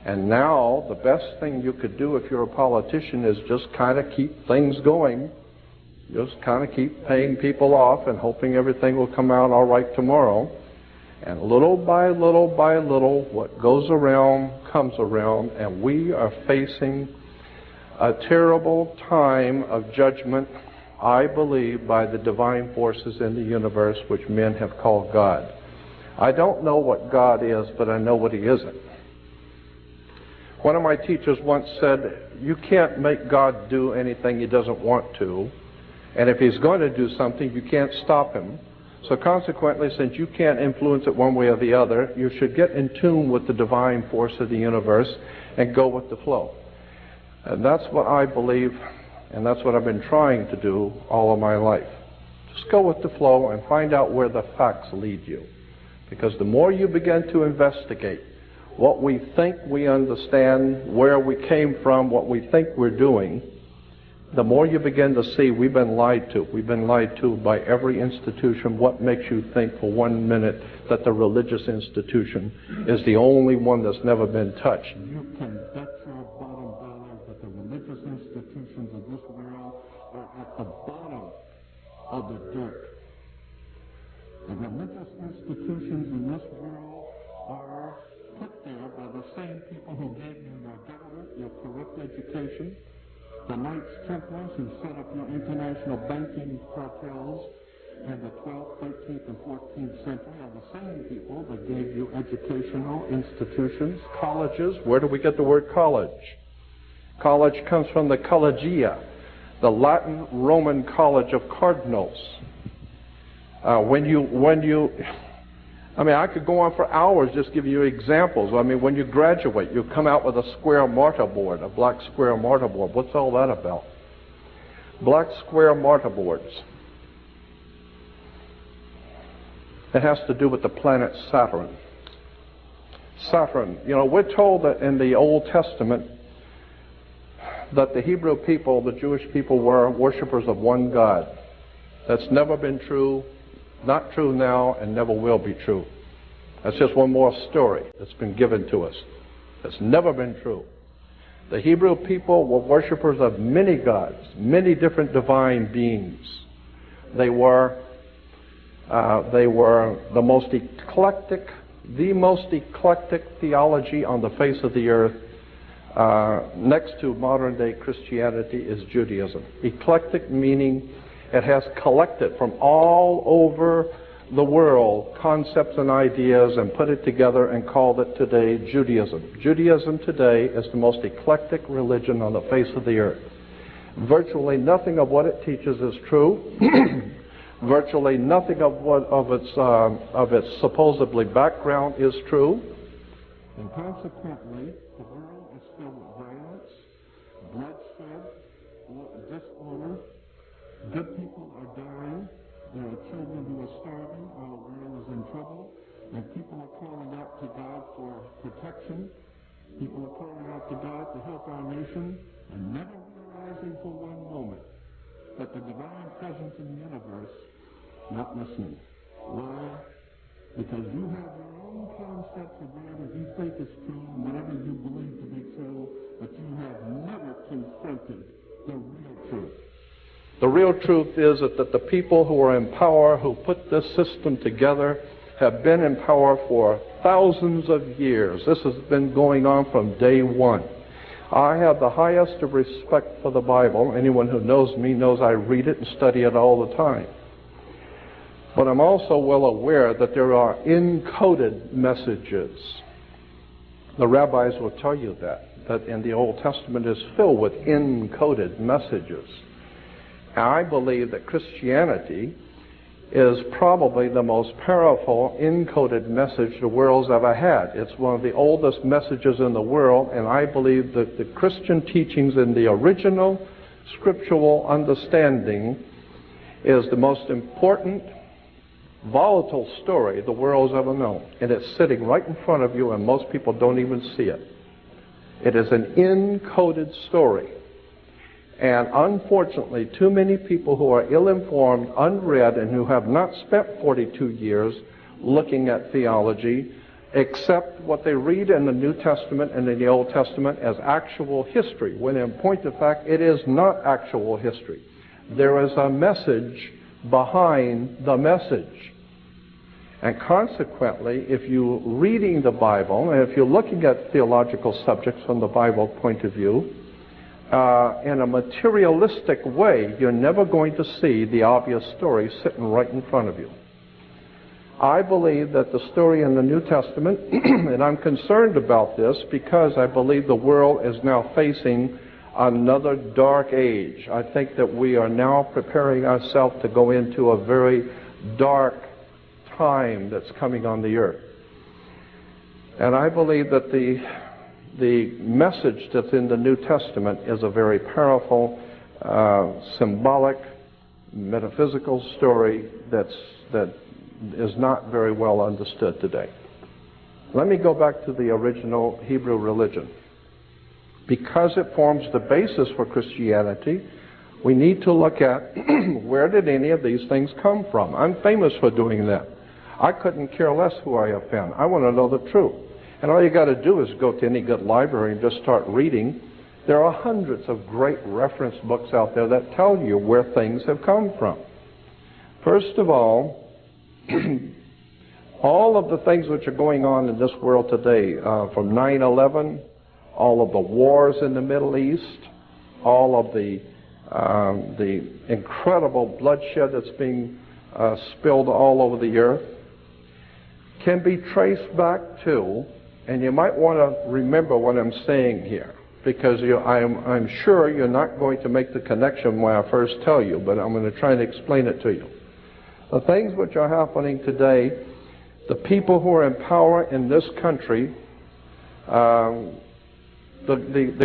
And now the best thing you could do if you're a politician is just kind of keep things going. Just kind of keep paying people off and hoping everything will come out all right tomorrow. And little by little by little, what goes around comes around, and we are facing a terrible time of judgment, I believe, by the divine forces in the universe, which men have called God. I don't know what God is, but I know what He isn't. One of my teachers once said, you can't make God do anything He doesn't want to, and if He's going to do something, you can't stop Him. So consequently, since you can't influence it one way or the other, you should get in tune with the divine force of the universe and go with the flow. And that's what I believe, and that's what I've been trying to do all of my life. Just go with the flow and find out where the facts lead you. Because the more you begin to investigate what we think we understand, where we came from, what we think we're doing, the more you begin to see we've been lied to. We've been lied to by every institution. What makes you think for 1 minute that the religious institution is the only one that's never been touched? You can bet your bottom dollar that the religious institutions of this world are at the bottom of the dirt. The religious institutions in this world are put there by the same people who gave you your government, your corrupt education, the Knights Templars who set up your international banking cartels in the 12th, 13th, and 14th century are the same people that gave you educational institutions, colleges. Where do we get the word college? College comes from the collegia, the Latin Roman college of cardinals. I could go on for hours just give you examples. When you graduate, you come out with a square mortarboard, a black square mortarboard. What's all that about? Black square mortarboards. It has to do with the planet Saturn. Saturn, we're told that in the Old Testament that the Hebrew people, the Jewish people, were worshipers of one God. That's never been true. Not true now, and never will be true. That's just one more story that's been given to us. It's never been true. The Hebrew people were worshipers of many gods, many different divine beings. They were the most eclectic theology on the face of the earth. Next to modern day Christianity is Judaism. Eclectic meaning it has collected from all over the world concepts and ideas and put it together and called it today Judaism. Judaism today is the most eclectic religion on the face of the earth. Virtually nothing of what it teaches is true. Virtually nothing of its supposedly background is true. And consequently, the world is filled with violence, bloodshed, disorder. Good people are dying. There are children who are starving. Our world is in trouble. And people are calling out to God for protection. People are calling out to God to help our nation, and never realizing for one moment that the divine presence in the universe not listening. Why? Because you have your own concepts of whatever you think is true, whatever you believe to be true, but you have never confronted the real truth. The real truth is that the people who are in power, who put this system together, have been in power for thousands of years. This has been going on from day one. I have the highest of respect for the Bible. Anyone who knows me knows I read it and study it all the time. But I'm also well aware that there are encoded messages. The rabbis will tell you that in the Old Testament is filled with encoded messages. And I believe that Christianity is probably the most powerful encoded message the world's ever had. It's one of the oldest messages in the world, and I believe that the Christian teachings in the original scriptural understanding is the most important, volatile story the world's ever known. And it's sitting right in front of you, and most people don't even see it. It is an encoded story. And unfortunately, too many people who are ill-informed, unread, and who have not spent 42 years looking at theology accept what they read in the New Testament and in the Old Testament as actual history, when in point of fact it is not actual history. There is a message behind the message. And consequently, if you're reading the Bible, and if you're looking at theological subjects from the Bible point of view, in a materialistic way, you're never going to see the obvious story sitting right in front of you. I believe that the story in the New Testament, and I'm concerned about this because I believe the world is now facing another dark age. I think that we are now preparing ourselves to go into a very dark time that's coming on the earth. And I believe that the message that's in the New Testament is a very powerful, symbolic, metaphysical story that is not very well understood today. Let me go back to the original Hebrew religion. Because it forms the basis for Christianity, we need to look at where did any of these things come from. I'm famous for doing that. I couldn't care less who I offend. I want to know the truth. And all you got to do is go to any good library and just start reading. There are hundreds of great reference books out there that tell you where things have come from. First of all of the things which are going on in this world today, from 9/11, all of the wars in the Middle East, all of the incredible bloodshed that's being spilled all over the earth, can be traced back to, and you might want to remember what I'm saying here, because I'm sure you're not going to make the connection when I first tell you, but I'm going to try and explain it to you. The things which are happening today, the people who are in power in this country, the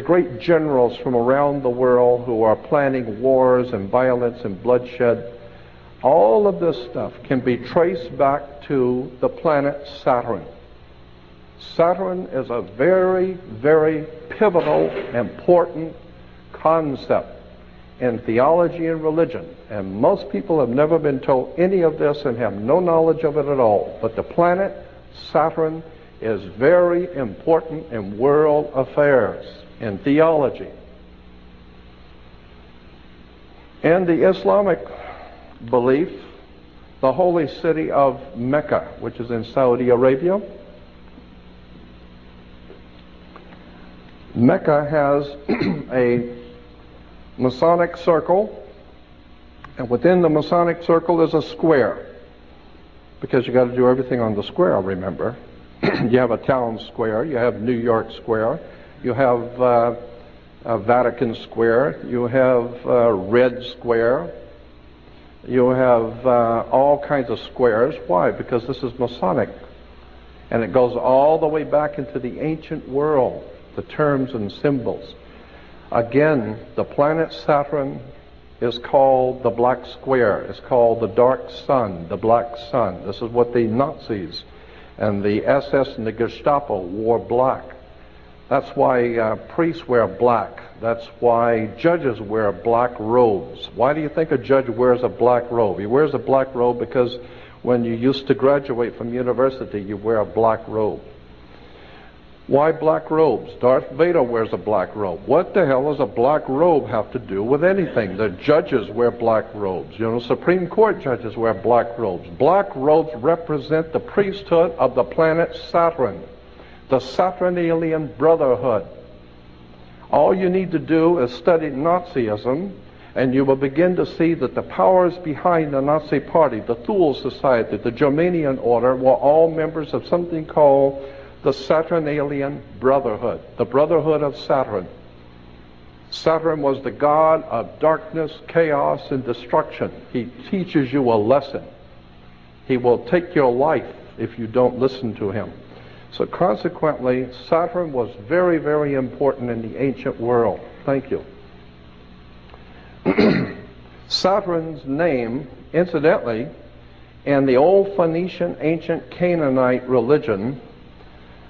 great generals from around the world who are planning wars and violence and bloodshed, all of this stuff can be traced back to the planet Saturn. Saturn is a very, very pivotal, important concept in theology and religion. And most people have never been told any of this and have no knowledge of it at all. But the planet Saturn is very important in world affairs, in theology. In the Islamic belief, the holy city of Mecca, which is in Saudi Arabia, Mecca has a Masonic circle, and within the Masonic circle is a square, because you got to do everything on the square, remember. You have a town square, you have New York Square, you have Vatican Square, you have Red Square, you have all kinds of squares. Why? Because this is Masonic, and it goes all the way back into the ancient world, the terms and symbols. Again, the planet Saturn is called the Black Square. It's called the Dark Sun, the Black Sun. This is what the Nazis and the SS and the Gestapo wore black. That's why priests wear black. That's why judges wear black robes. Why do you think a judge wears a black robe? He wears a black robe because when you used to graduate from university, you wear a black robe. Why black robes? Darth Vader wears a black robe. What the hell does a black robe have to do with anything? The judges wear black robes. You know, Supreme Court judges wear black robes. Black robes represent the priesthood of the planet Saturn, the Saturnalian Brotherhood. All you need to do is study Nazism, and you will begin to see that the powers behind the Nazi Party, the Thule Society, the Germanian Order, were all members of something called the Saturnalian Brotherhood, the Brotherhood of Saturn. Saturn was the god of darkness, chaos, and destruction. He teaches you a lesson. He will take your life if you don't listen to him. So consequently, Saturn was very, very important in the ancient world. Thank you. Saturn's name, incidentally, in the old Phoenician, ancient Canaanite religion,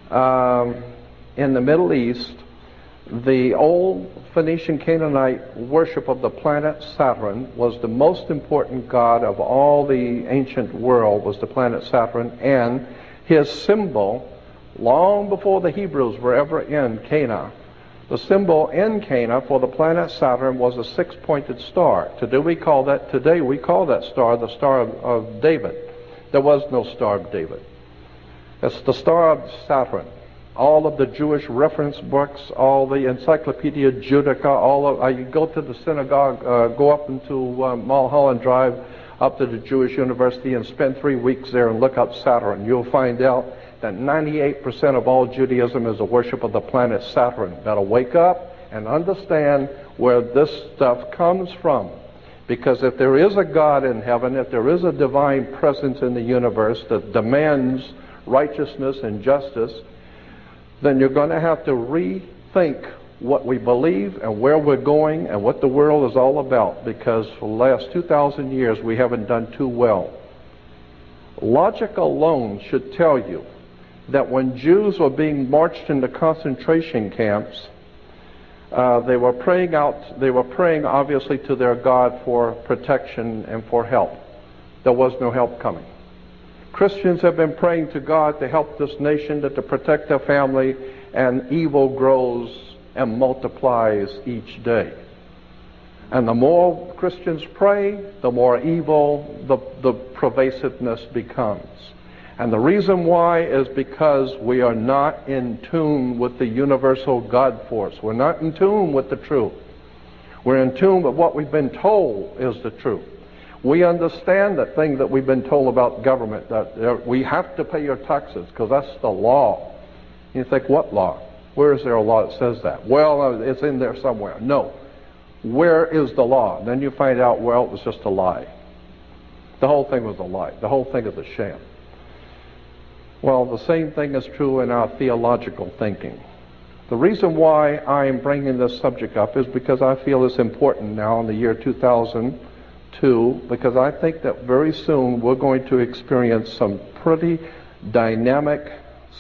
in the Middle East, the old Phoenician Canaanite worship of the planet Saturn was the most important god of all the ancient world, was the planet Saturn, and his symbol long before the Hebrews were ever in Cana. The symbol in Cana for the planet Saturn was a six-pointed star. Today we call that star the Star of David. There was no Star of David. It's the Star of Saturn. All of the Jewish reference books, all the Encyclopedia Judaica, you go to the synagogue, go up into Mulholland Drive, up to the Jewish University and spend 3 weeks there and look up Saturn. You'll find out that 98% of all Judaism is the worship of the planet Saturn. Better wake up and understand where this stuff comes from. Because if there is a God in heaven, if there is a divine presence in the universe that demands righteousness and justice, then you're going to have to rethink what we believe and where we're going and what the world is all about, because for the last 2,000 years we haven't done too well. Logic alone should tell you that when Jews were being marched into concentration camps, they were praying obviously to their God for protection and for help. There was no help coming. Christians have been praying to God to help this nation, to protect their family, and evil grows and multiplies each day. And the more Christians pray, the more evil the pervasiveness becomes. And the reason why is because we are not in tune with the universal God force. We're not in tune with the truth. We're in tune with what we've been told is the truth. We understand that thing that we've been told about government, that we have to pay your taxes because that's the law. You think, what law? Where is there a law that says that? Well, it's in there somewhere. No. Where is the law? Then you find out, well, it was just a lie. The whole thing was a lie. The whole thing is a sham. Well, the same thing is true in our theological thinking. The reason why I am bringing this subject up is because I feel it's important now in the year 2002, because I think that very soon we're going to experience some pretty dynamic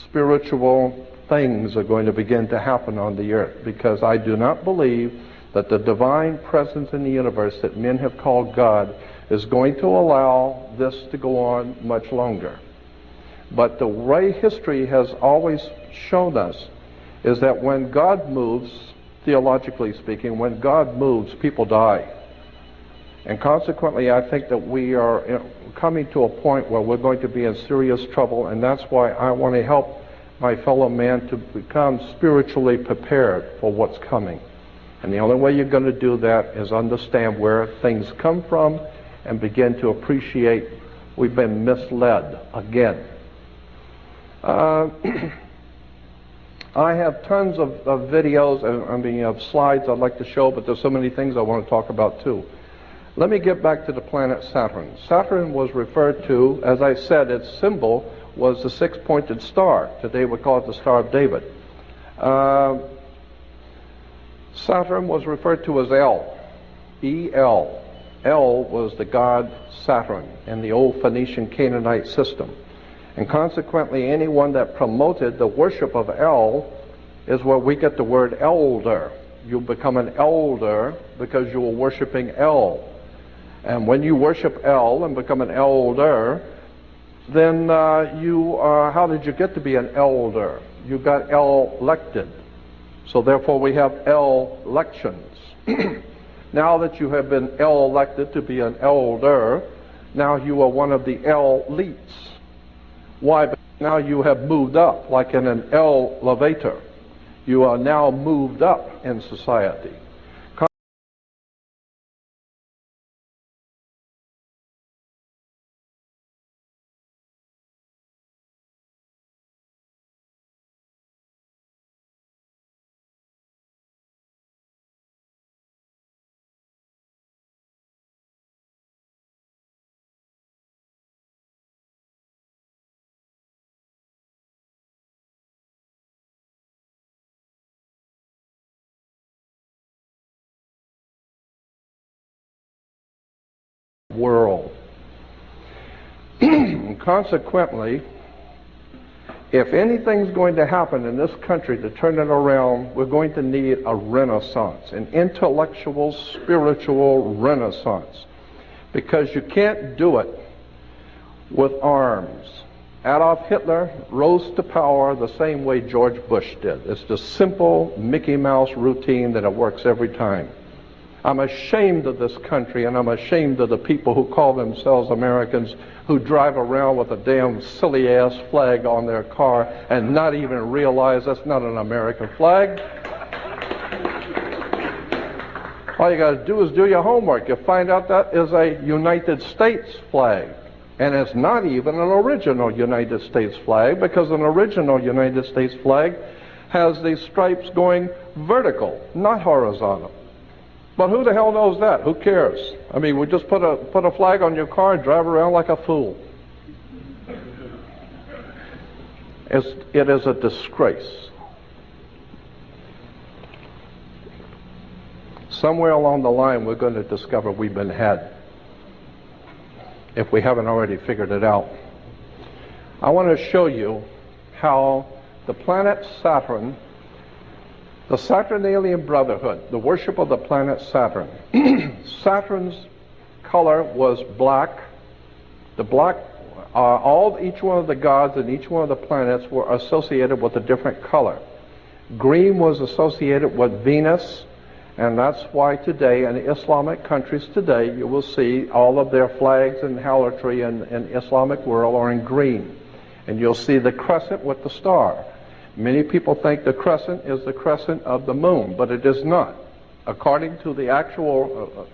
spiritual things are going to begin to happen on the earth, because I do not believe that the divine presence in the universe that men have called God is going to allow this to go on much longer. But the way history has always shown us is that when God moves, theologically speaking, when God moves, people die. And consequently, I think that we are coming to a point where we're going to be in serious trouble, and that's why I want to help my fellow man to become spiritually prepared for what's coming. And the only way you're going to do that is understand where things come from and begin to appreciate we've been misled again. I have tons of videos, of slides I'd like to show, but there's so many things I want to talk about too. Let me get back to the planet Saturn. Saturn was referred to, as I said, its symbol was the six-pointed star. Today we call it the Star of David. Saturn was referred to as El, E-L. El was the god Saturn in the old Phoenician Canaanite system. And consequently, anyone that promoted the worship of El is where we get the word elder. You become an elder because you were worshiping El. And when you worship El and become an elder, then how did you get to be an elder? You got elected. So therefore we have elections. Now that you have been elected to be an elder, now you are one of the elites. Why? Because now you have moved up, like in an elevator. You are now moved up in society. World. Consequently, if anything's going to happen in this country to turn it around, we're going to need a renaissance, an intellectual, spiritual renaissance, because you can't do it with arms. Adolf Hitler rose to power the same way George Bush did. It's the simple Mickey Mouse routine that it works every time. I'm ashamed of this country, and I'm ashamed of the people who call themselves Americans who drive around with a damn silly-ass flag on their car and not even realize that's not an American flag. All you got to do is do your homework. You find out that is a United States flag. And it's not even an original United States flag, because an original United States flag has these stripes going vertical, not horizontal. But who the hell knows that? Who cares? I mean, we just put a flag on your car and drive around like a fool. It is a disgrace. Somewhere along the line, we're going to discover we've been had, if we haven't already figured it out. I want to show you how the planet Saturn, the Saturnalian Brotherhood, the worship of the planet Saturn. Saturn's color was black. The black, each one of the gods and each one of the planets were associated with a different color. Green was associated with Venus, and that's why today in Islamic countries today you will see all of their flags and harlotry in Islamic world are in green. And you'll see the crescent with the star. Many people think the crescent is the crescent of the moon, but it is not. According to the actual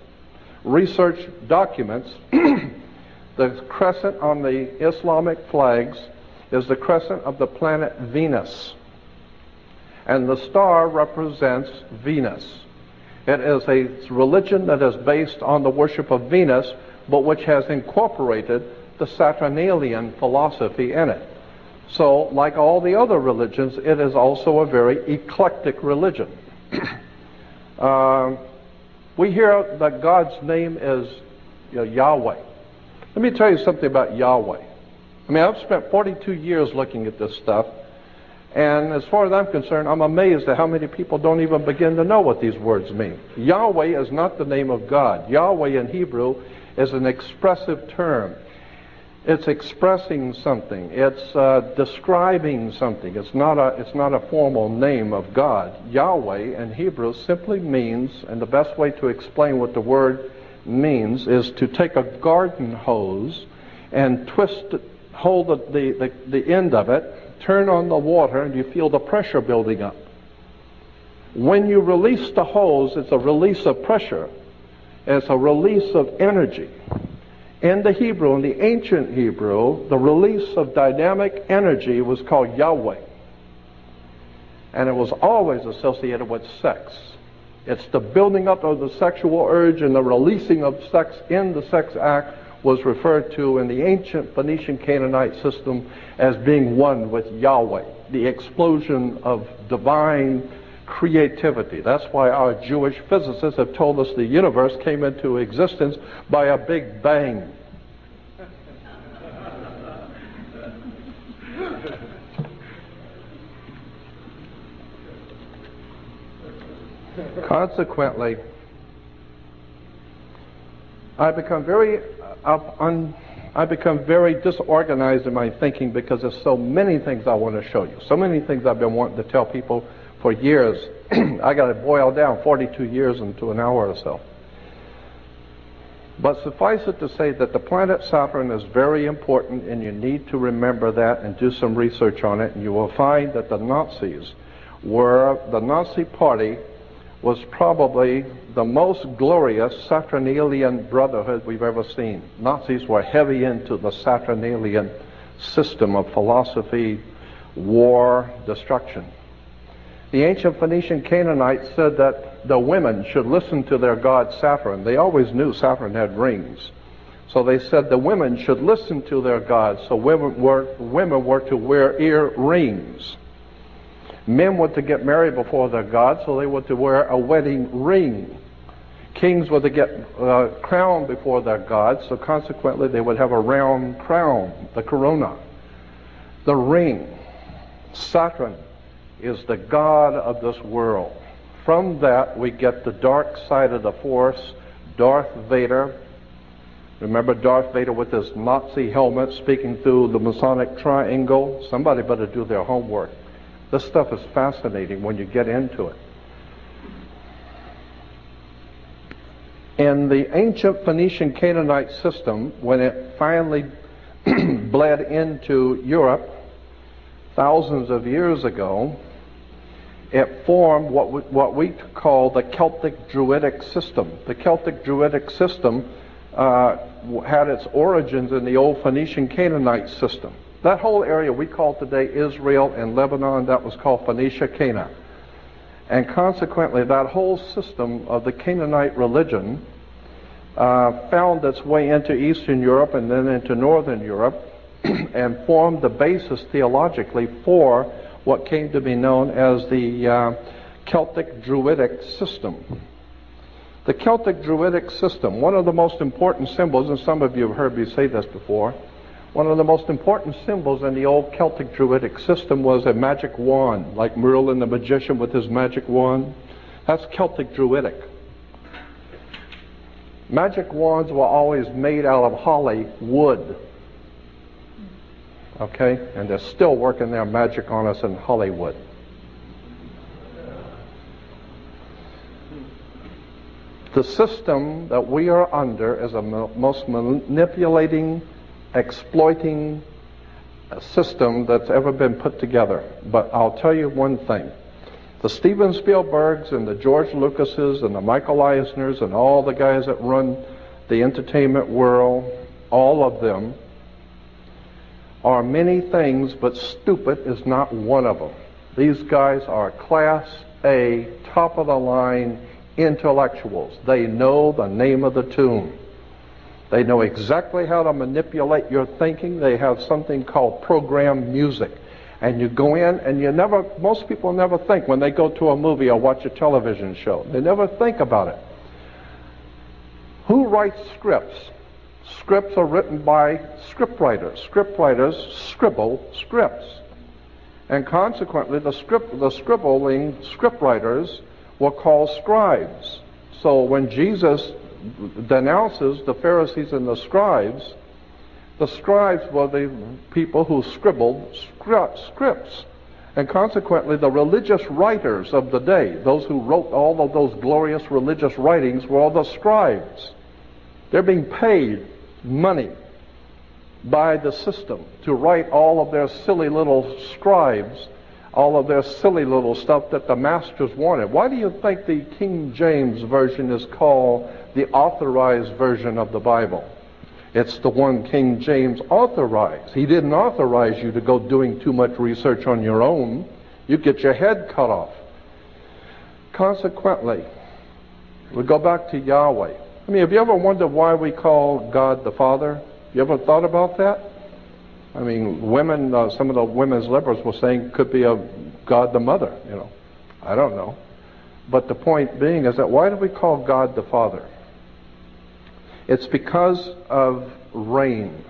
research documents, the crescent on the Islamic flags is the crescent of the planet Venus. And the star represents Venus. It is a religion that is based on the worship of Venus, but which has incorporated the Saturnalian philosophy in it. So, like all the other religions, it is also a very eclectic religion. We hear that God's name is Yahweh. Let me tell you something about Yahweh. I mean, I've spent 42 years looking at this stuff, and as far as I'm concerned, I'm amazed at how many people don't even begin to know what these words mean. Yahweh is not the name of God. Yahweh in Hebrew is an expressive term. It's expressing something. It's describing something. It's not a formal name of God. Yahweh in Hebrew simply means, and the best way to explain what the word means is to take a garden hose and hold the end of it, turn on the water, and you feel the pressure building up. When you release the hose, it's a release of pressure. It's a release of energy. In the Hebrew, in the ancient Hebrew, the release of dynamic energy was called Yahweh. And it was always associated with sex. It's the building up of the sexual urge, and the releasing of sex in the sex act was referred to in the ancient Phoenician Canaanite system as being one with Yahweh, the explosion of divine creativity. That's why our Jewish physicists have told us the universe came into existence by a big bang. Consequently, I become very disorganized in my thinking, because there's so many things I want to show you. So many things I've been wanting to tell people for years. I got to boil down 42 years into an hour or so. But suffice it to say that the planet Saturn is very important, and you need to remember that and do some research on it, and you will find that the Nazi Party was probably the most glorious Saturnalian brotherhood we've ever seen. Nazis were heavy into the Saturnalian system of philosophy, war, destruction. The ancient Phoenician Canaanites said that the women should listen to their god Saturn. They always knew Saturn had rings. So they said the women should listen to their gods, so women were to wear earrings. Men were to get married before their god, so they were to wear a wedding ring. Kings were to get crowned before their god, so consequently they would have a round crown, the corona. The ring. Saturn is the god of this world. From that we get the dark side of the Force, Darth Vader, Remember Darth Vader with his Nazi helmet speaking through the Masonic triangle? Somebody better do their homework. This stuff is fascinating when you get into it. In the ancient Phoenician Canaanite system, when it finally bled into Europe thousands of years ago, it formed what we call the Celtic Druidic system. The Celtic Druidic system had its origins in the old Phoenician Canaanite system. That whole area we call today Israel and Lebanon, that was called Phoenicia Cana. And consequently, that whole system of the Canaanite religion found its way into Eastern Europe and then into Northern Europe and formed the basis theologically for what came to be known as the Celtic Druidic system. The Celtic Druidic system, one of the most important symbols, and some of you have heard me say this before, one of the most important symbols in the old Celtic Druidic system was a magic wand, like Merlin the magician with his magic wand. That's Celtic Druidic. Magic wands were always made out of holly wood. Okay? And they're still working their magic on us in Hollywood. The system that we are under is the most manipulating, exploiting system that's ever been put together. But I'll tell you one thing. The Steven Spielbergs and the George Lucases and the Michael Eisners and all the guys that run the entertainment world, all of them, are many things, but stupid is not one of them. These guys are Class A, top of the line intellectuals. They know the name of the tune. They know exactly how to manipulate your thinking. They have something called program music. And you go in and most people never think when they go to a movie or watch a television show. They never think about it. Who writes scripts? Scripts are written by scriptwriters. Scriptwriters scribble scripts. And consequently, the scribbling scriptwriters were called scribes. So when Jesus denounces the Pharisees and the scribes were the people who scribbled scripts. And consequently, the religious writers of the day, those who wrote all of those glorious religious writings, were all the scribes. They're being paid money by the system to write all of their silly little scribes, all of their silly little stuff that the masters wanted. Why do you think the King James Version is called the authorized version of the Bible? It's the one King James authorized. He didn't authorize you to go doing too much research on your own. You get your head cut off. Consequently, we go back to Yahweh. I mean, have you ever wondered why we call God the Father? You ever thought about that? I mean, women, some of the women's liberals were saying could be a God the Mother, you know. I don't know. But the point being is that why do we call God the Father? It's because of rain.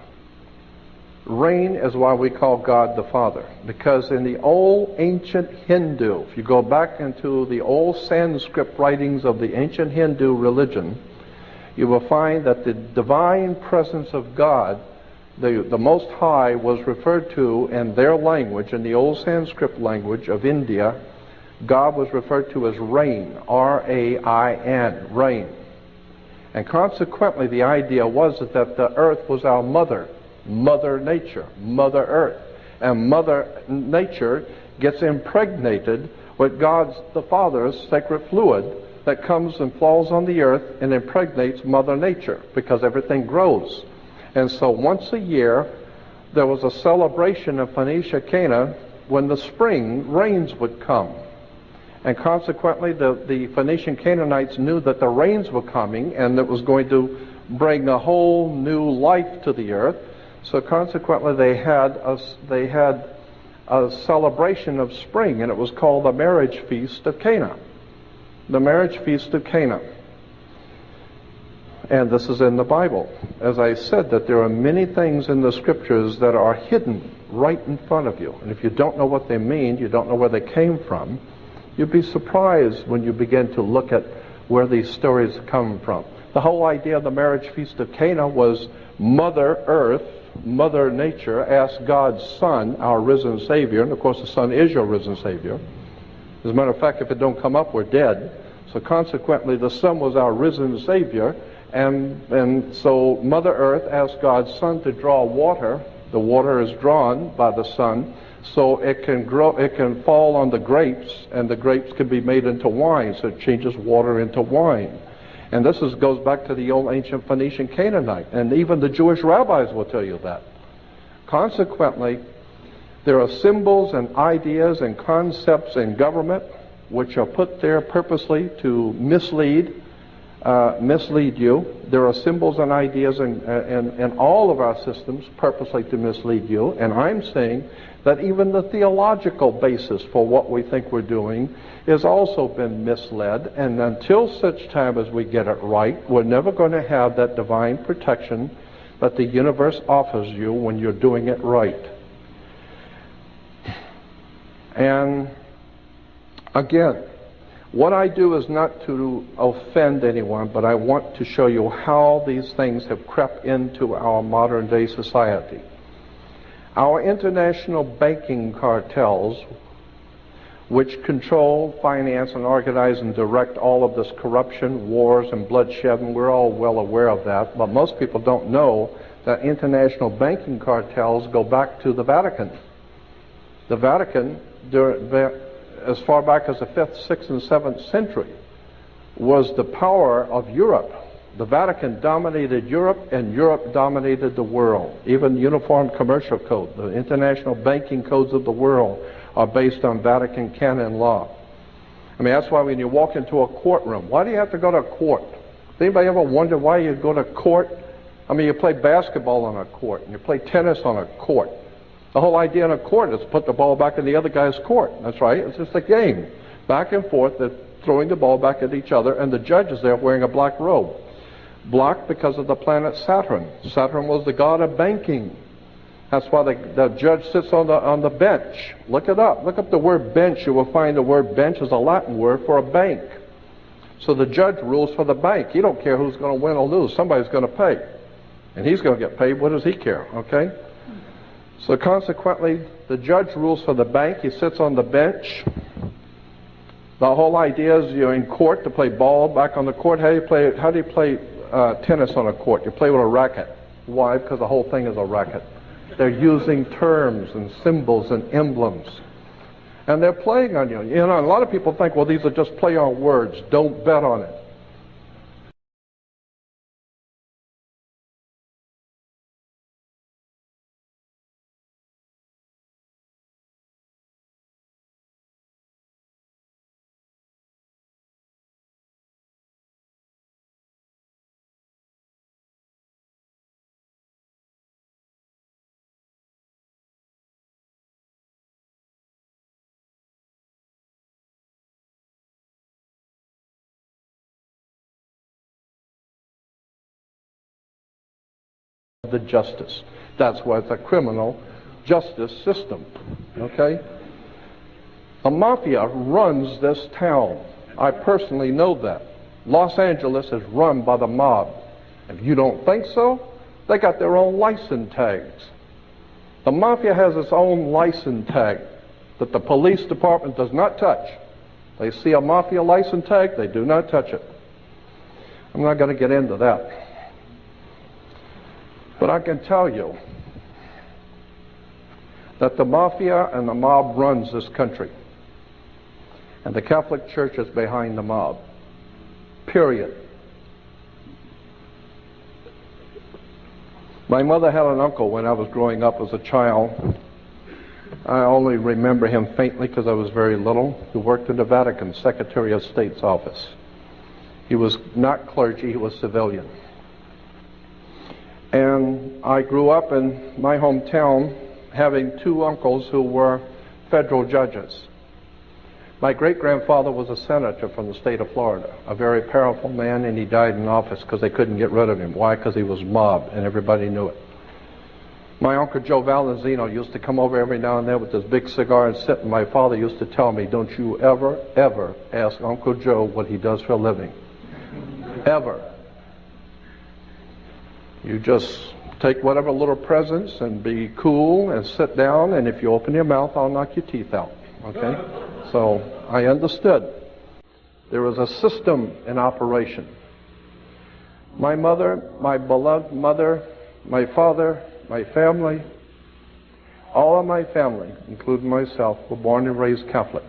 Rain is why we call God the Father. Because in the old ancient Hindu, if you go back into the old Sanskrit writings of the ancient Hindu religion, you will find that the divine presence of God, the Most High, was referred to in their language, in the old Sanskrit language of India. God was referred to as rain, R-A-I-N, rain. And consequently, the idea was that the earth was our mother, Mother Nature, Mother Earth. And Mother Nature gets impregnated with God's, the Father's sacred fluid that comes and falls on the earth and impregnates Mother Nature because everything grows. And so once a year, there was a celebration of Phoenicia Cana when the spring rains would come. And consequently, the Phoenician Canaanites knew that the rains were coming and it was going to bring a whole new life to the earth. So consequently, they had a celebration of spring, and it was called the marriage feast of Cana. The marriage feast of Cana. And this is in the Bible. As I said, that there are many things in the scriptures that are hidden right in front of you. And if you don't know what they mean, you don't know where they came from, you'd be surprised when you begin to look at where these stories come from. The whole idea of the marriage feast of Cana was Mother Earth, Mother Nature asked God's Son, our risen Savior, and of course the Son is your risen Savior. As a matter of fact, if it don't come up, we're dead. So consequently, the Son was our risen Savior, and so Mother Earth asked God's Son to draw water. The water is drawn by the Son, so it can grow, it can fall on the grapes, and the grapes can be made into wine, so it changes water into wine. And this goes back to the old ancient Phoenician Canaanite, and even the Jewish rabbis will tell you that. Consequently, there are symbols and ideas and concepts in government which are put there purposely to mislead you. There are symbols and ideas in all of our systems purposely to mislead you. And I'm saying that even the theological basis for what we think we're doing has also been misled. And until such time as we get it right, we're never going to have that divine protection that the universe offers you when you're doing it right. And again, what I do is not to offend anyone, but I want to show you how these things have crept into our modern day society. Our international banking cartels, which control, finance, and organize and direct all of this corruption, wars, and bloodshed, and we're all well aware of that, but most people don't know that international banking cartels go back to the Vatican. The Vatican, as far back as the 5th, 6th, and 7th century, was the power of Europe. The Vatican dominated Europe, and Europe dominated the world. Even the Uniform Commercial Code, the international banking codes of the world, are based on Vatican canon law. I mean, that's why when you walk into a courtroom, why do you have to go to court? Does anybody ever wonder why you go to court? I mean, you play basketball on a court, and you play tennis on a court. The whole idea in a court is to put the ball back in the other guy's court. That's right. It's just a game. Back and forth, they're throwing the ball back at each other, and the judge is there wearing a black robe. Black because of the planet Saturn. Saturn was the god of banking. That's why the judge sits on the bench. Look it up. Look up the word bench. You will find the word bench is a Latin word for a bank. So the judge rules for the bank. He don't care who's going to win or lose. Somebody's going to pay. And he's going to get paid. What does he care? Okay? So consequently, the judge rules for the bank. He sits on the bench. The whole idea is you're in court to play ball back on the court. How do you play tennis on a court? You play with a racket. Why? Because the whole thing is a racket. They're using terms and symbols and emblems. And they're playing on you. You know, a lot of people think, well, these are just play on words. Don't bet on it. The justice. That's why it's a criminal justice system. Okay? The mafia runs this town. I personally know that. Los Angeles is run by the mob. If you don't think so, they got their own license tags. The mafia has its own license tag that the police department does not touch. They see a mafia license tag, they do not touch it. I'm not going to get into that. But I can tell you that the mafia and the mob runs this country. And the Catholic Church is behind the mob. Period. My mother had an uncle when I was growing up as a child. I only remember him faintly because I was very little, who worked in the Vatican, Secretary of State's office. He was not clergy, he was civilian. And I grew up in my hometown having two uncles who were federal judges. My great-grandfather was a senator from the state of Florida, a very powerful man, and he died in office because they couldn't get rid of him. Why? Because he was mobbed, and everybody knew it. My Uncle Joe Valenzino used to come over every now and then with his big cigar and sit, and my father used to tell me, don't you ever, ever ask Uncle Joe what he does for a living. ever. You just take whatever little presents and be cool and sit down, and if you open your mouth, I'll knock your teeth out. Okay? So I understood. There was a system in operation. My mother, my beloved mother, my father, my family, all of my family, including myself, were born and raised Catholic.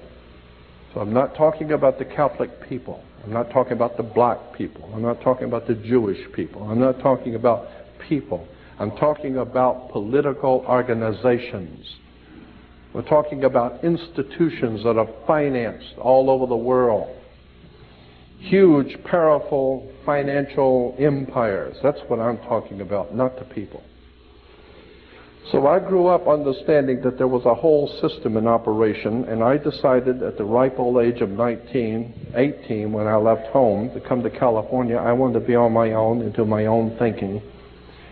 So I'm not talking about the Catholic people. I'm not talking about the black people. I'm not talking about the Jewish people. I'm not talking about people. I'm talking about political organizations. We're talking about institutions that are financed all over the world. Huge, powerful financial empires. That's what I'm talking about, not the people. So I grew up understanding that there was a whole system in operation, and I decided at the ripe old age of 18, when I left home to come to California, I wanted to be on my own and do my own thinking.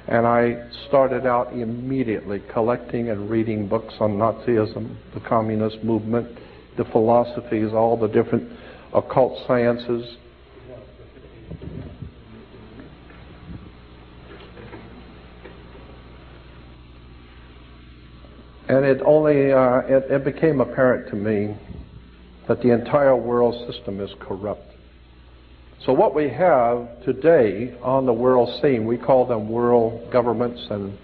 And I started out immediately collecting and reading books on Nazism, the communist movement, the philosophies, all the different occult sciences. And it became apparent to me that the entire world system is corrupt. So what we have today on the world scene, we call them world governments and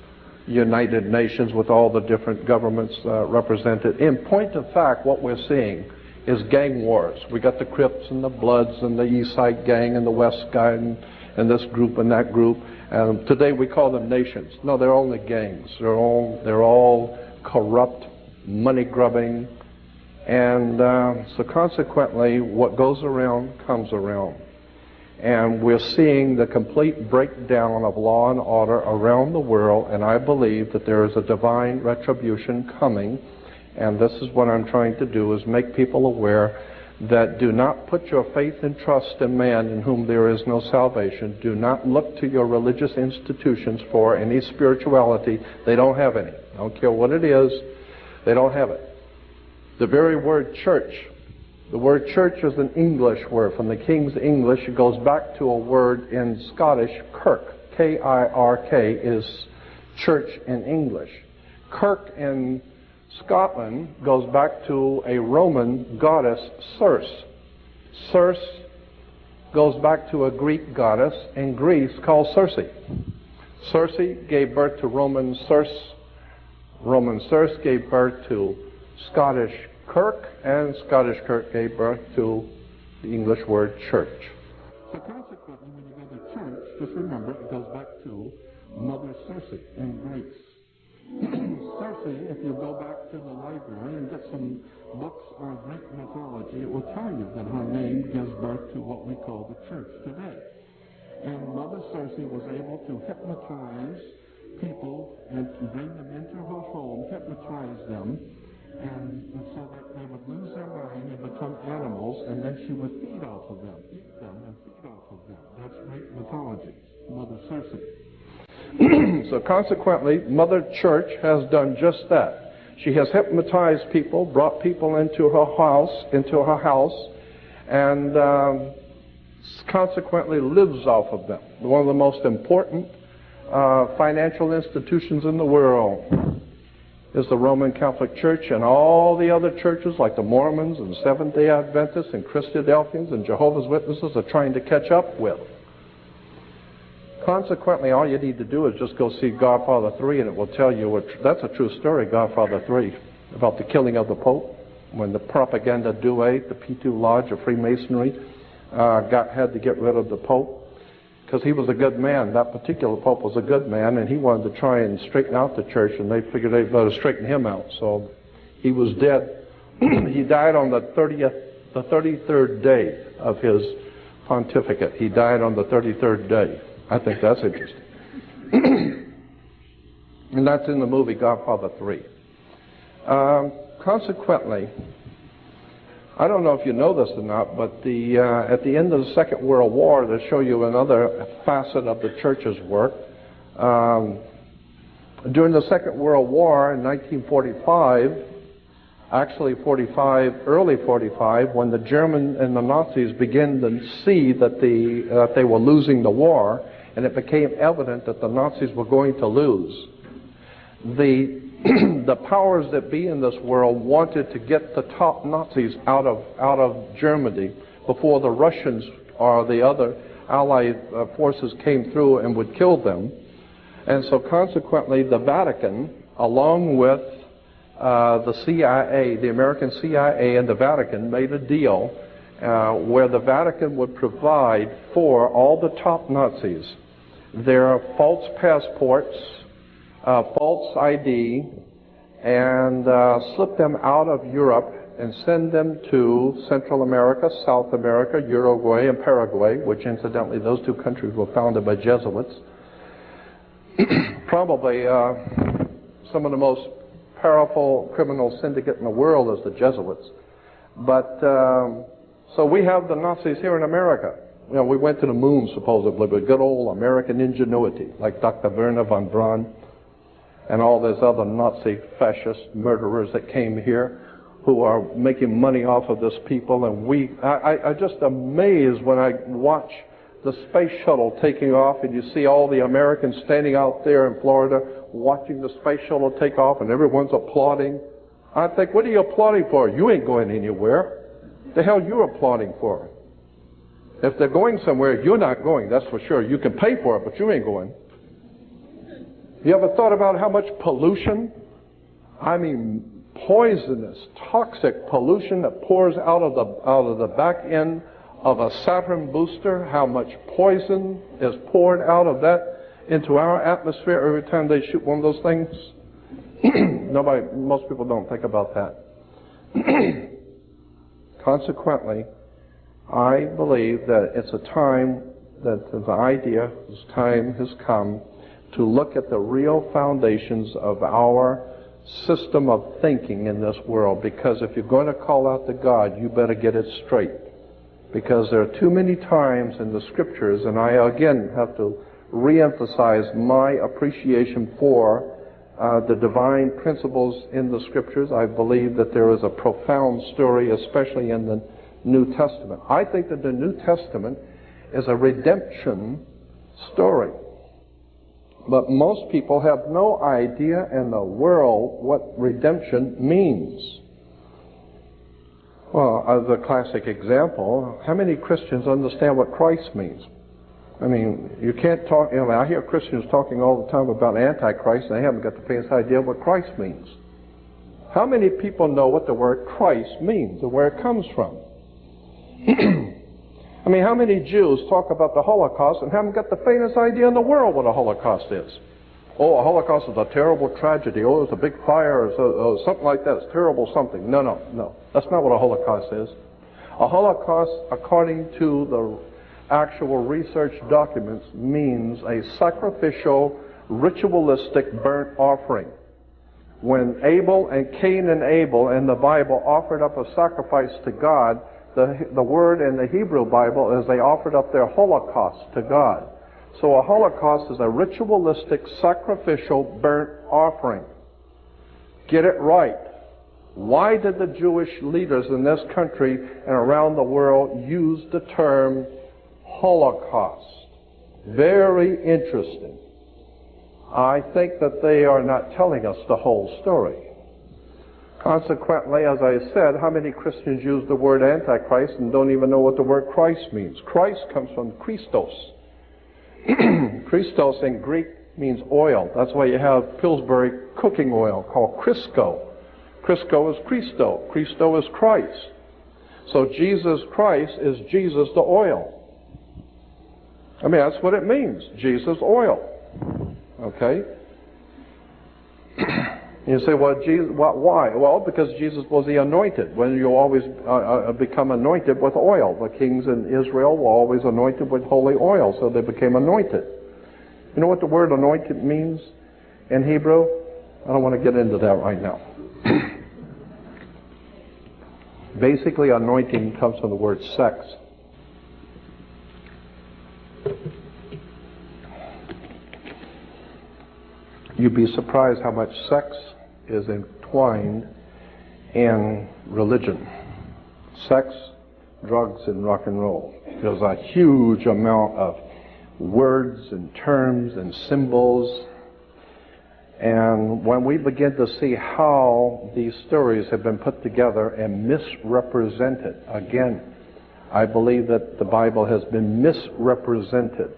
United Nations with all the different governments represented. In point of fact, what we're seeing is gang wars. We got the Crips and the Bloods and the East Side Gang and the West Side and this group and that group. And today we call them nations. No, they're only gangs. They're all corrupt, money-grubbing, and so consequently, what goes around comes around. And we're seeing the complete breakdown of law and order around the world, and I believe that there is a divine retribution coming, and this is what I'm trying to do, is make people aware that do not put your faith and trust in man in whom there is no salvation. Do not look to your religious institutions for any spirituality. They don't have any. I don't care what it is, they don't have it. The very word church, the word church is an English word. From the King's English, it goes back to a word in Scottish, kirk. K-I-R-K is church in English. Kirk in Scotland goes back to a Roman goddess, Circe. Circe goes back to a Greek goddess in Greece called Circe. Circe gave birth to Roman Circe. Roman Circe gave birth to Scottish Kirk, and Scottish Kirk gave birth to the English word church. So consequently, when you go to church, just remember it goes back to Mother Circe in Greece. Circe, if you go back to the library and get some books on Greek mythology, it will tell you that her name gives birth to what we call the church today. And Mother Circe was able to hypnotize people and bring them into her home, hypnotize them, and so that they would lose their mind and become animals, and then she would feed off of them, eat them and feed off of them. That's Greek mythology, Mother Circe. So consequently, Mother Church has done just that. She has hypnotized people, brought people into her house, and consequently lives off of them. One of the most important financial institutions in the world is the Roman Catholic Church, and all the other churches like the Mormons and Seventh-day Adventists and Christadelphians and Jehovah's Witnesses are trying to catch up with. Consequently, all you need to do is just go see Godfather 3, and it will tell you, that's a true story, Godfather 3, about the killing of the Pope, when the propaganda duet, the P2 Lodge of Freemasonry, had to get rid of the Pope, because he was a good man. That particular Pope was a good man, and he wanted to try and straighten out the church, and they figured they'd better straighten him out. So he was dead. He died on the 33rd day of his pontificate. He died on the 33rd day. I think that's interesting. And that's in the movie Godfather 3. Consequently, I don't know if you know this or not, but at the end of the Second World War, to show you another facet of the church's work, during the Second World War in 1945, Actually, early 45, when the German and the Nazis began to see that they were losing the war, and it became evident that the Nazis were going to lose. The powers that be in this world wanted to get the top Nazis out of Germany before the Russians or the other Allied forces came through and would kill them. And so consequently, the Vatican, along with the CIA, the American CIA and the Vatican, made a deal where the Vatican would provide for all the top Nazis their false passports, false ID, and slip them out of Europe and send them to Central America, South America, Uruguay, and Paraguay, which incidentally those two countries were founded by Jesuits. Probably some of the most powerful criminal syndicate in the world is the Jesuits. But so we have the Nazis here in America. You know, we went to the moon supposedly with good old American ingenuity, like Dr. Werner von Braun and all those other Nazi fascist murderers that came here who are making money off of this people. And I just amazed when I watch the space shuttle taking off and you see all the Americans standing out there in Florida watching the space shuttle take off and everyone's applauding. I think, what are you applauding for? You ain't going anywhere. The hell you applauding for? If they're going somewhere, you're not going, that's for sure. You can pay for it, but you ain't going. You ever thought about how much pollution, I mean poisonous, toxic pollution that pours out of the back end of a Saturn booster, how much poison is poured out of that into our atmosphere every time they shoot one of those things? Most people don't think about that. Consequently, I believe that it's a time that the idea, this time has come to look at the real foundations of our system of thinking in this world, because if you're going to call out to God, you better get it straight. Because there are too many times in the Scriptures, and I again have to re-emphasize my appreciation for the divine principles in the Scriptures. I believe that there is a profound story, especially in the New Testament. I think that the New Testament is a redemption story. But most people have no idea in the world what redemption means. Well, as a classic example, how many Christians understand what Christ means? I mean, you can't talk, you know, I hear Christians talking all the time about Antichrist, and they haven't got the faintest idea what Christ means. How many people know what the word Christ means and where it comes from? I mean, how many Jews talk about the Holocaust and haven't got the faintest idea in the world what a Holocaust is? Oh, a Holocaust is a terrible tragedy. Oh, it's a big fire or something like that. It's terrible something. No. That's not what a Holocaust is. A Holocaust, according to the actual research documents, means a sacrificial, ritualistic burnt offering. When Cain and Abel in the Bible offered up a sacrifice to God, the word in the Hebrew Bible is they offered up their Holocaust to God. So a Holocaust is a ritualistic, sacrificial, burnt offering. Get it right. Why did the Jewish leaders in this country and around the world use the term Holocaust? Very interesting. I think that they are not telling us the whole story. Consequently, as I said, how many Christians use the word Antichrist and don't even know what the word Christ means? Christ comes from Christos. Christos in Greek means oil. That's why you have Pillsbury cooking oil called Crisco. Crisco is Christo. Christo is Christ. So Jesus Christ is Jesus the oil. I mean, that's what it means. Jesus oil. Okay? You say, well, Jesus, why? Well, because Jesus was the anointed. When you always become anointed with oil. The kings in Israel were always anointed with holy oil, so they became anointed. You know what the word anointed means in Hebrew? I don't want to get into that right now. Basically, anointing comes from the word sex. You'd be surprised how much sex is entwined in religion. Sex, drugs, and rock and roll. There's a huge amount of words and terms and symbols. And when we begin to see how these stories have been put together and misrepresented, again, I believe that the Bible has been misrepresented.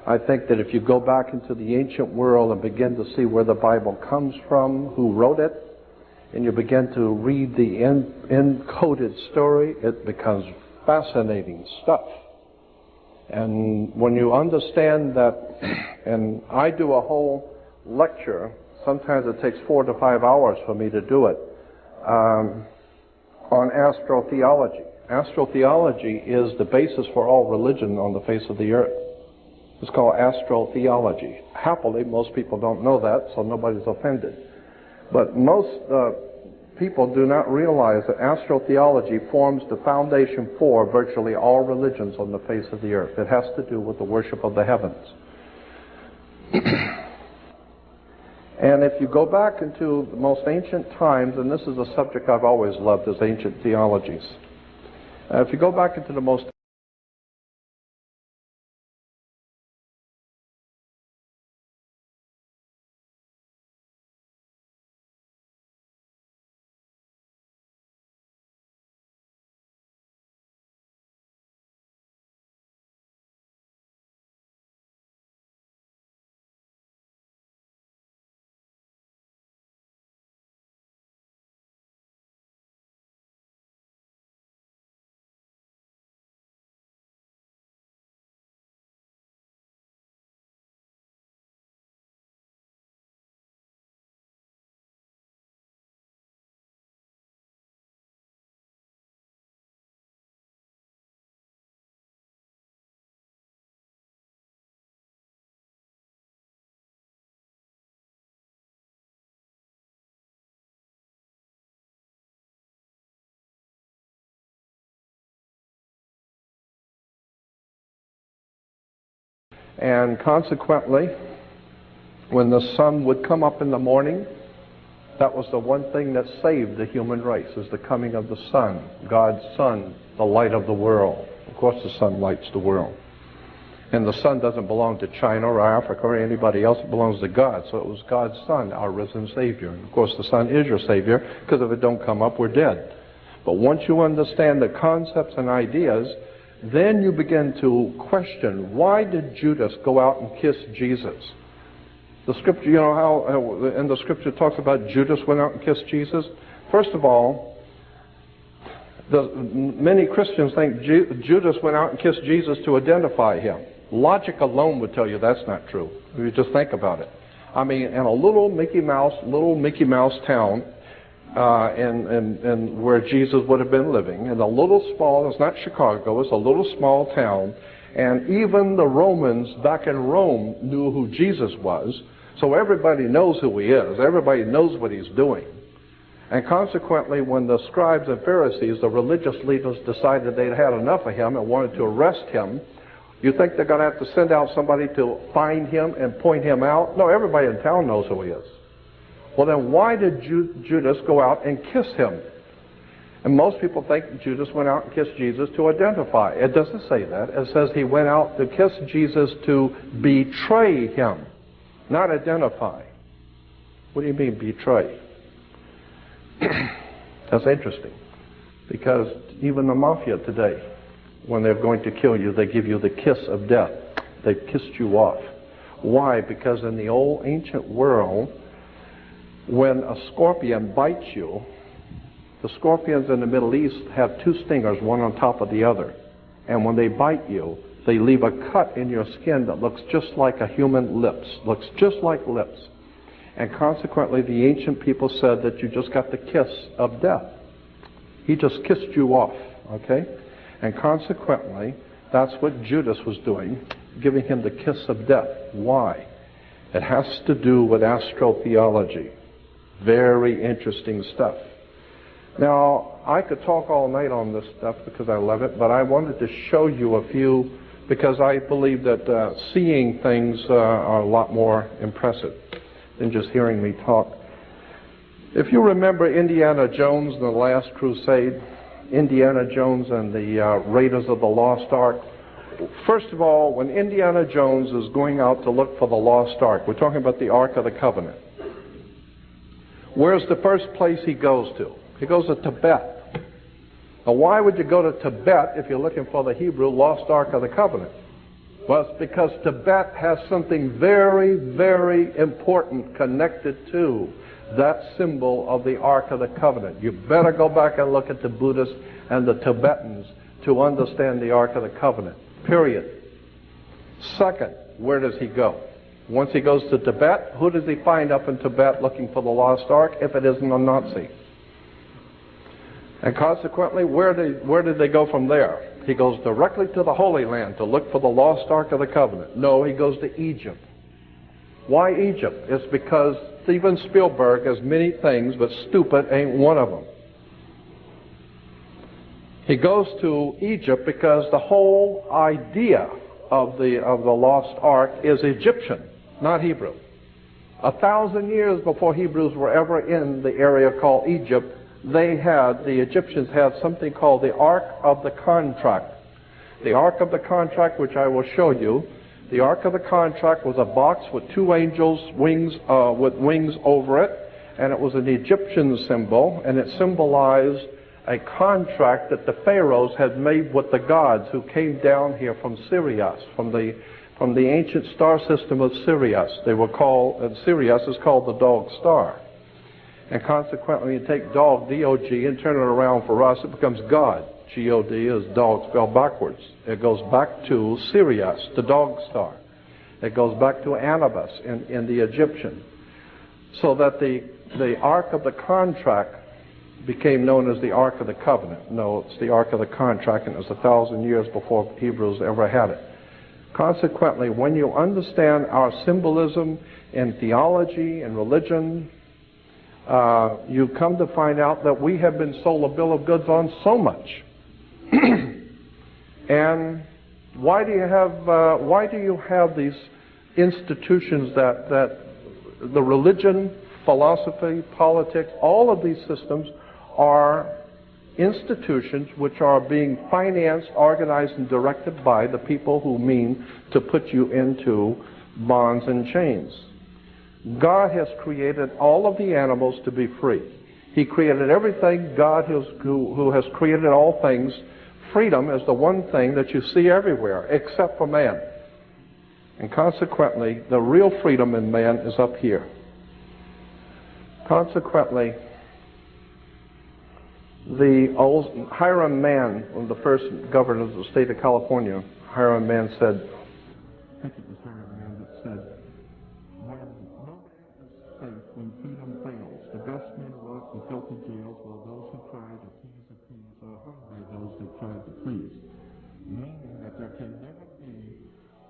I think that if you go back into the ancient world and begin to see where the Bible comes from, who wrote it, and you begin to read the encoded story, it becomes fascinating stuff. And when you understand that, and I do a whole lecture, sometimes it takes 4 to 5 hours for me to do it, on astrotheology. Astrotheology is the basis for all religion on the face of the earth. It's called astrotheology. Happily, most people don't know that, so nobody's offended. But most people do not realize that astrotheology forms the foundation for virtually all religions on the face of the earth. It has to do with the worship of the heavens. And if you go back into the most ancient times, and this is a subject I've always loved, is ancient theologies. If you go back into the most And consequently, when the sun would come up in the morning, that was the one thing that saved the human race, is the coming of the sun. God's sun, the light of the world. Of course the sun lights the world. And the sun doesn't belong to China or Africa or anybody else. It belongs to God. So it was God's Son, our risen Savior. And of course the sun is your Savior, because if it don't come up, we're dead. But once you understand the concepts and ideas, then you begin to question, why did Judas go out and kiss Jesus? The scripture, you know how in the scripture it talks about Judas went out and kissed Jesus? First of all, many Christians think Judas went out and kissed Jesus to identify him. Logic alone would tell you that's not true. If you just think about it. I mean, in a little Mickey Mouse town, and where Jesus would have been living, in a little small, it's not Chicago, it's a little small town, and even the Romans back in Rome knew who Jesus was, so everybody knows who he is, everybody knows what he's doing. And consequently, when the scribes and Pharisees, the religious leaders, decided they'd had enough of him and wanted to arrest him, you think they're going to have to send out somebody to find him and point him out? No, everybody in town knows who he is. Well, then why did Judas go out and kiss him? And most people think Judas went out and kissed Jesus to identify. It doesn't say that. It says he went out to kiss Jesus to betray him, not identify. What do you mean, betray? That's interesting. Because even the mafia today, when they're going to kill you, they give you the kiss of death. They've kissed you off. Why? Because in the old ancient world, when a scorpion bites you, the scorpions in the Middle East have 2 stingers, one on top of the other. And when they bite you, they leave a cut in your skin that looks just like a human lips, looks just like lips. And consequently, the ancient people said that you just got the kiss of death. He just kissed you off, okay? And consequently, that's what Judas was doing, giving him the kiss of death. Why? It has to do with astrotheology. Very interesting stuff. Now, I could talk all night on this stuff because I love it, but I wanted to show you a few because I believe that seeing things are a lot more impressive than just hearing me talk. If you remember Indiana Jones and the Last Crusade, Indiana Jones and the Raiders of the Lost Ark, first of all, when Indiana Jones is going out to look for the Lost Ark, we're talking about the Ark of the Covenant. Where's the first place he goes to? He goes to Tibet. Now, why would you go to Tibet if you're looking for the Hebrew Lost Ark of the Covenant? Well, it's because Tibet has something very, very important connected to that symbol of the Ark of the Covenant. You better go back and look at the Buddhists and the Tibetans to understand the Ark of the Covenant, period. Second, where does he go? Once he goes to Tibet, who does he find up in Tibet looking for the Lost Ark if it isn't a Nazi? And consequently, where did they go from there? He goes directly to the Holy Land to look for the Lost Ark of the Covenant. No, he goes to Egypt. Why Egypt? It's because Steven Spielberg has many things, but stupid ain't one of them. He goes to Egypt because the whole idea of the Lost Ark is Egyptian, not Hebrew. 1,000 years before Hebrews were ever in the area called Egypt, the Egyptians had something called the Ark of the Contract. The Ark of the Contract, which I will show you, the Ark of the Contract was a box with two angels' wings, with wings over it, and it was an Egyptian symbol, and it symbolized a contract that the pharaohs had made with the gods who came down here from Sirius, from the ancient star system of Sirius. They were called, Sirius is called the dog star. And consequently, you take dog, D-O-G, and turn it around for us, it becomes God. G-O-D is dog spelled backwards. It goes back to Sirius, the dog star. It goes back to Anubis in the Egyptian. So that the Ark of the Contract became known as the Ark of the Covenant. No, it's the Ark of the Contract, and it was 1,000 years before Hebrews ever had it. Consequently, when you understand our symbolism in theology and religion, you come to find out that we have been sold a bill of goods on so much. And why do you have these institutions that the religion, philosophy, politics, all of these systems are institutions which are being financed, organized, and directed by the people who mean to put you into bonds and chains. God has created all of the animals to be free. He created everything. God who has created all things. Freedom is the one thing that you see everywhere, except for man. And consequently, the real freedom in man is up here. Consequently, the old Hiram Mann, one of the first governors of the state of California, Hiram Mann said, I think it was Hiram Mann that said, when nobody is safe, when freedom fails, the best men rot in filthy jails, while those who try to appease are hungry, those that try to please. Meaning that there can never be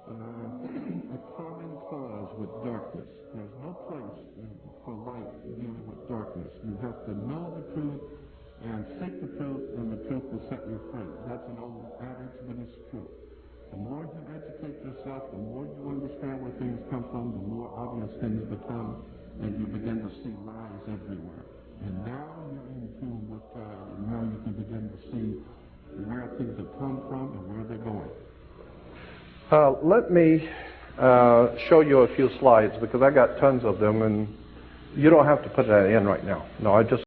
a common cause with darkness. There's no place for light dealing with darkness. You have to know the truth and seek the truth, and the truth will set you free. That's an old adage, but it's true. The more you educate yourself, the more you understand where things come from, the more obvious things become, and you begin to see lies everywhere. And now you're in tune with God, and now you can begin to see where things have come from and where they're going. Let me show you a few slides, because I got tons of them, and you don't have to put that in right now. No, I just